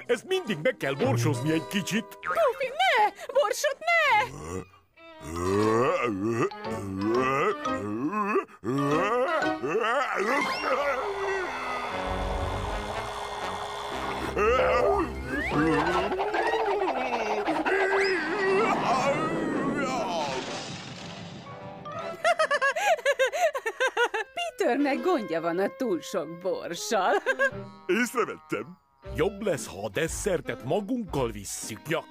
Ezt mindig meg kell borsozni egy kicsit. Goofy, ne! Borsot ne! Peternek gondja van a túl sok borssal. Észrevettem. Jobb lesz, ha a desszertet magunkkal visszük. Ja.